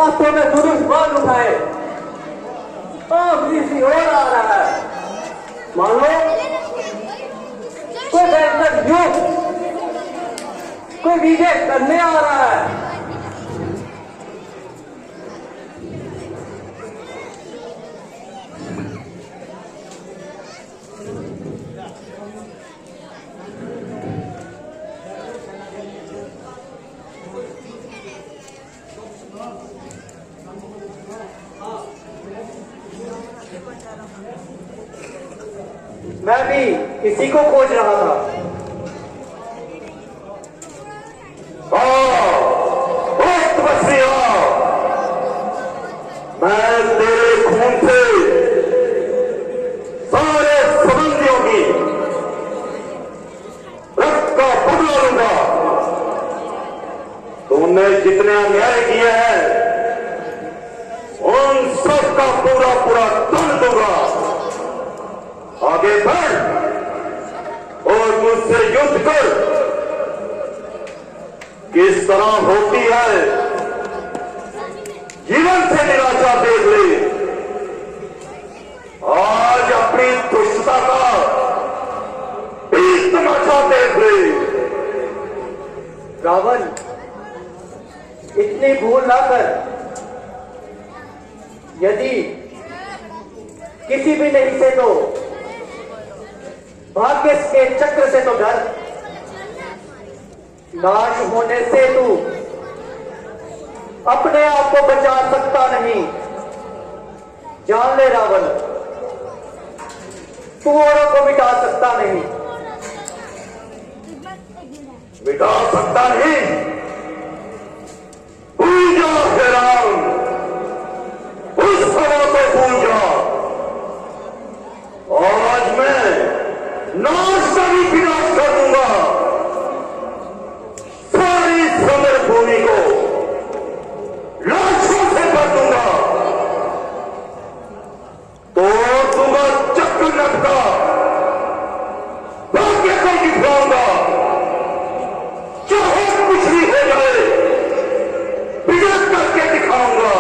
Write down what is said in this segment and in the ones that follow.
रास्तों में जुलूस बाल उठाए, किसी और आ रहा है। मान लो कोई बैंकर युग कोई विजय करने आ रहा है। मैं भी इसी को खोज रहा था। मैं तेरे खून से सारे संबंधियों की रक्त का बदला लूंगा। तुमने जितने अन्याय किए हैं उन सब का पूरा पूरा दंड दूंगा। आगे बढ़ और मुझसे युद्ध कर। किस तरह होती है जीवन से निराशा देख ले। आज अपनी दुष्टता का तमाशा देख ले। रावण, इतनी भूल ना कर। यदि किसी भी नहीं से तो भाग्य के चक्र से तो डर। नाश होने से तू अपने आप को बचा सकता नहीं। जान ले रावण, तू औरों को मिटा सकता नहीं। मिटा सकता नहीं? भूल जाओ हे राम, उस हवा को भूल जाओ। आज मैं नाश का भी विनाश कर दूंगा। सारी समर भूमि को लाशों से भर दूंगा। तोड़ दूंगा चक्र नटका, भाग्य को दिखाऊंगा। चाहे कुछ भी हो जाए, विजय करके दिखाऊंगा।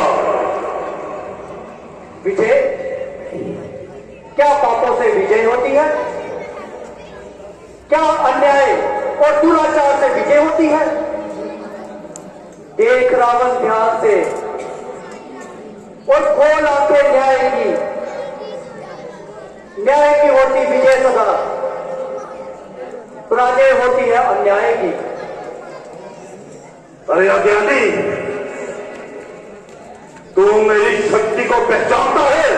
विजय? क्या पापों से विजय होती है? क्या अन्याय और दुराचार से विजय होती है? देख रावण ध्यान से और खोल आंखें न्याय की। न्याय की होती विजय सदा, पराजय होती है अन्याय की। अरे अज्ञानी, तू मेरी शक्ति को पहचानता है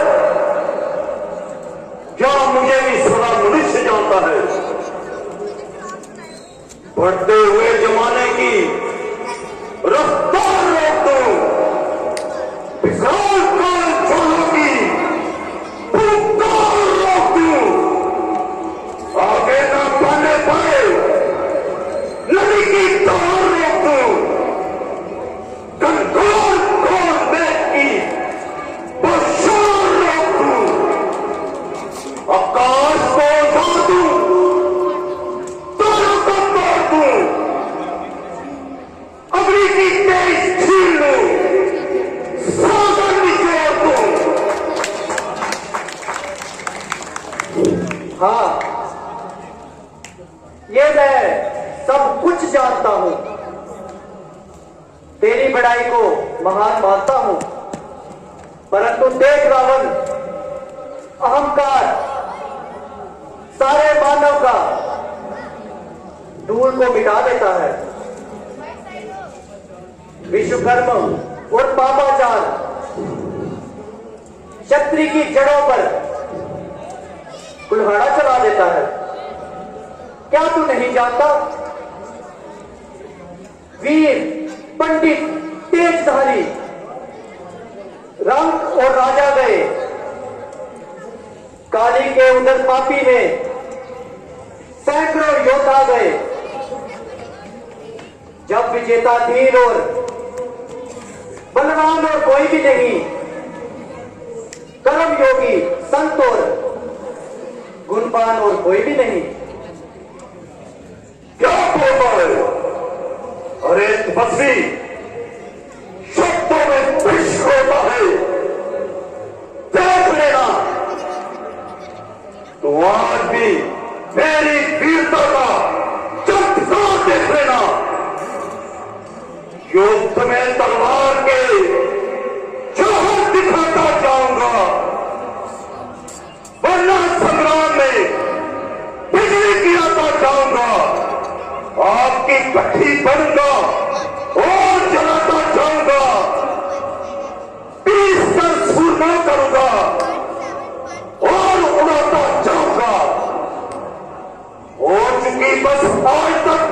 क्या? मुझे भी सदा मनुष्य जानता है। बढ़ते हुए जमाने की रफ्तार रोक दूं, विशाल काल छोड़ों की फुफकार रोक दूं। आगे न बढ़ने पाए नदी की धार रोक दूं। कंट्रोल खोल बैठ की बशार रोक दूं। आकाश को उजाड़ दूं, तारों को तोड़ दूं, अग्नि की तेज छीन लूं, सागर निचोड़ दूं। हाँ, ये मैं सब कुछ जानता हूं। तेरी बड़ाई को महान मानता हूं, परंतु देख रावण, अहंकार सारे मानव का धूल को मिटा देता है। विश्वकर्म और पापाचार क्षत्रिय की जड़ों पर कुल्हाड़ा चला देता है। क्या तू नहीं जानता? वीर, पंडित, तेजधारी, रंग और राजा गए। काली के उधर पापी में सैकड़ों योद्धा गए। जब विजेता धीर और बलवान और कोई भी नहीं, कर्म योगी, संत और गुणवान और कोई भी नहीं। क्या बोल रहे हो? अरे तपस्वी, शब्दों में भट्टी बनूंगा और जलाता जाऊंगा, पीस कर सूरमा करूंगा और उड़ाता जाऊंगा। हो चुकी बस आज तक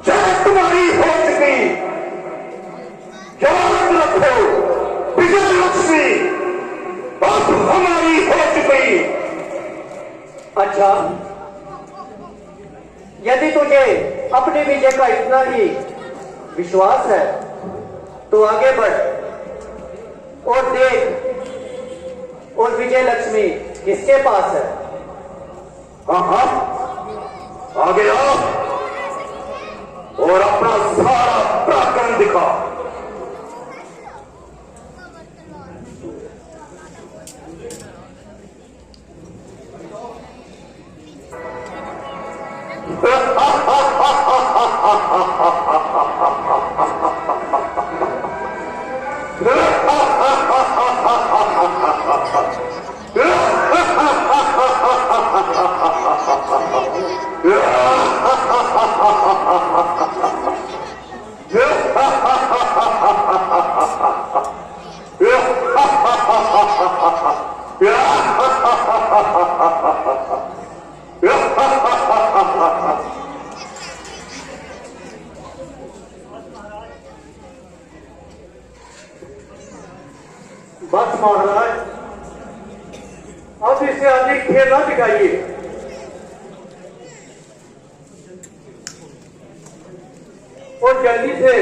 जय तुम्हारी हो चुकी। याद रखो विजय लक्ष्मी अब हमारी हो चुकी। अच्छा, यदि तुझे अपनी विजय का इतना ही विश्वास है तो आगे बढ़ और देख और विजय लक्ष्मी किसके पास है। हाँ हाँ, आगे आओ और अपना सारा पराक्रम दिखाओ। बस महाराज, अब इसे अधिक खेल न दिखाइए। और जल्दी से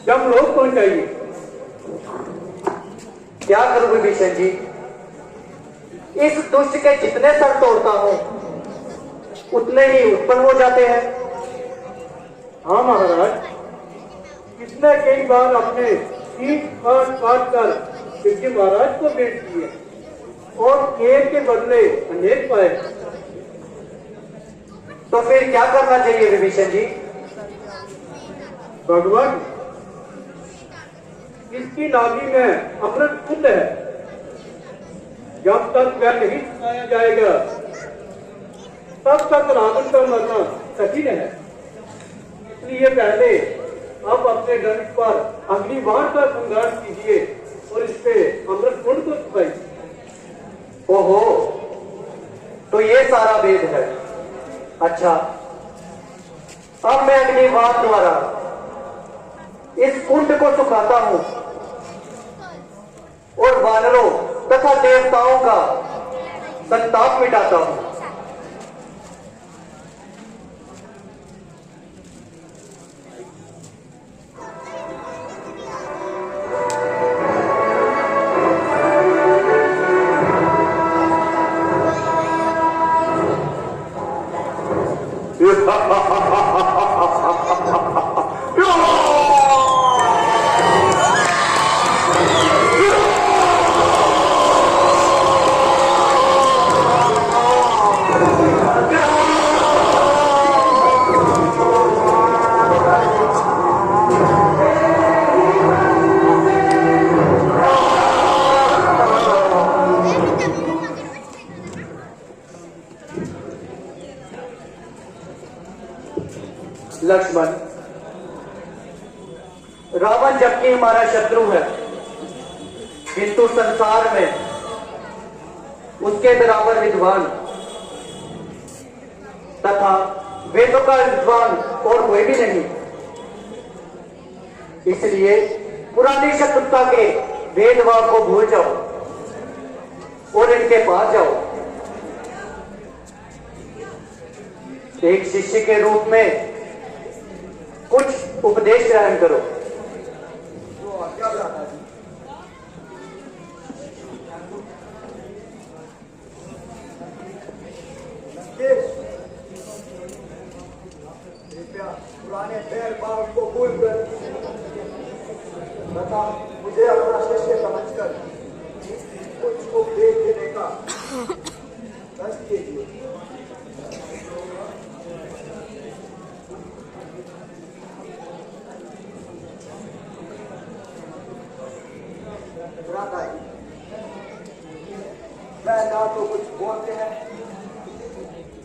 जमलोक पहुंचाइए। क्या करूं विभीषण जी, इस दुष्ट के जितने सर तोड़ता हूं उतने ही उत्पन्न हो जाते हैं। हाँ महाराज, इसने कई बार अपने सीट काट कर शिवजी महाराज को भेज दिए और केर के बदले अनेक पाए। तो फिर क्या करना चाहिए विभीषण जी? भगवान, इसकी नाभि में अमृत कुंड है, जब तक वह नहीं सुनाया जाएगा तब तक रावण का मरना कठिन है। इसलिए पहले आप अपने दंड पर अग्निबाण का संघार कीजिए और इस पे अमृत कुंड को सुखाइए। ओहो, तो ये सारा भेद है। अच्छा, अब मैं अग्निबाण द्वारा इस कुंड को सुखाता हूं और वानरों तथा देवताओं का संताप मिटाता हूं। लक्ष्मण, रावण जबकि हमारा शत्रु है, किंतु संसार में उसके बराबर विद्वान तथा वेदों का विद्वान और कोई भी नहीं। इसलिए पुरानी शत्रुता के भेदभाव को भूल जाओ और इनके पास जाओ। एक शिष्य के रूप में कुछ उपदेश ग्रहण करो। कृपया पुराने बैर भाव को भूलकर तथा मुझे अपना शिष्य समझकर कुछ उपदेश देने का कष्ट कीजिए। मैं ना तो कुछ बोलते हैं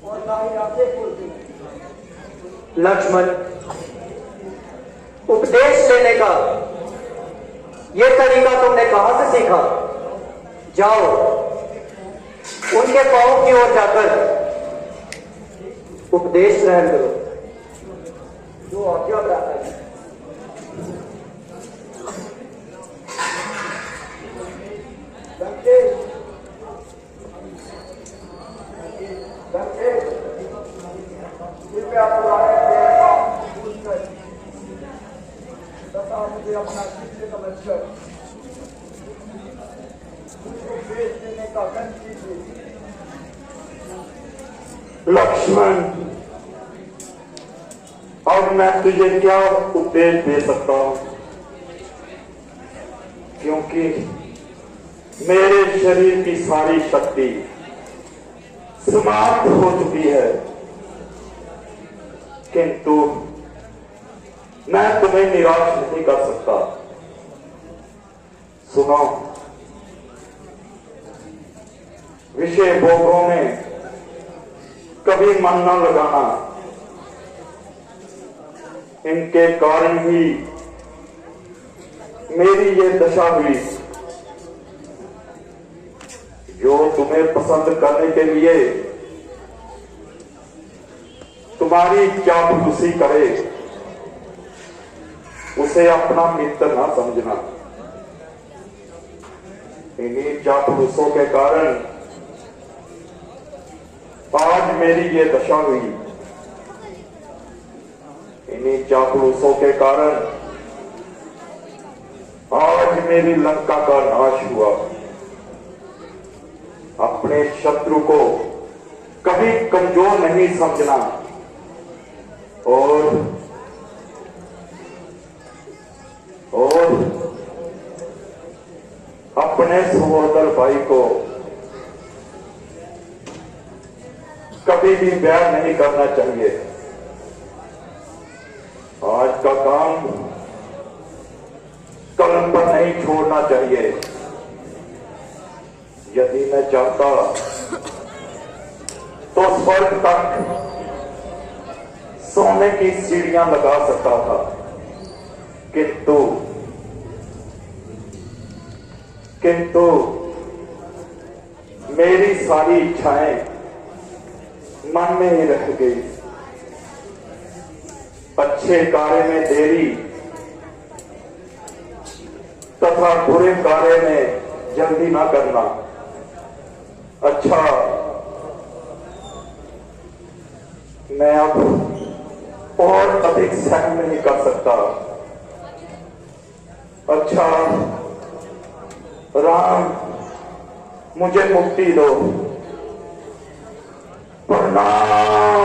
और ना ही आप बोलते हैं। लक्ष्मण, उपदेश लेने का ये तरीका तुमने कहां से सीखा? जाओ, उनके पांव की ओर जाकर उपदेश ग्रहण करो। जो आज्ञा भ्राता जी। लंकेश, लंकेश, कृपया पुराने पूछकर तथा मुझे अपना शिष्य समझकर उपदेश देने का गण कीजिए। लक्ष्मण, अब मैं तुझे क्या उपदेश दे सकता हूं, क्योंकि मेरे शरीर की सारी शक्ति समाप्त हो चुकी है। किंतु मैं तुम्हें निराश नहीं कर सकता। सुनो, विषय भोगों में कभी मन न लगाना। इनके कारण ही मेरी ये दशा हुई। जो तुम्हें पसंद करने के लिए तुम्हारी चापलूसी करे, उसे अपना मित्र ना समझना। इन्हीं चापलूसों के कारण आज मेरी ये दशा हुई। इन्हीं चापलूसों के कारण आज मेरी लंका का नाश हुआ। अपने शत्रु को कभी कमजोर नहीं समझना और अपने सहोदर भाई को कभी भी बैर नहीं करना चाहिए। आज का काम कलम पर नहीं छोड़ना चाहिए। यदि मैं चाहता तो स्वर्ग तक सोने की सीढ़ियां लगा सकता था, किंतु मेरी सारी इच्छाएं मन में ही रह गई। अच्छे कार्य में देरी तथा बुरे कार्य में जल्दी ना करना। अच्छा, मैं अब और अधिक सहन नहीं कर सकता। अच्छा राम, मुझे मुक्ति दो। प्रणाम।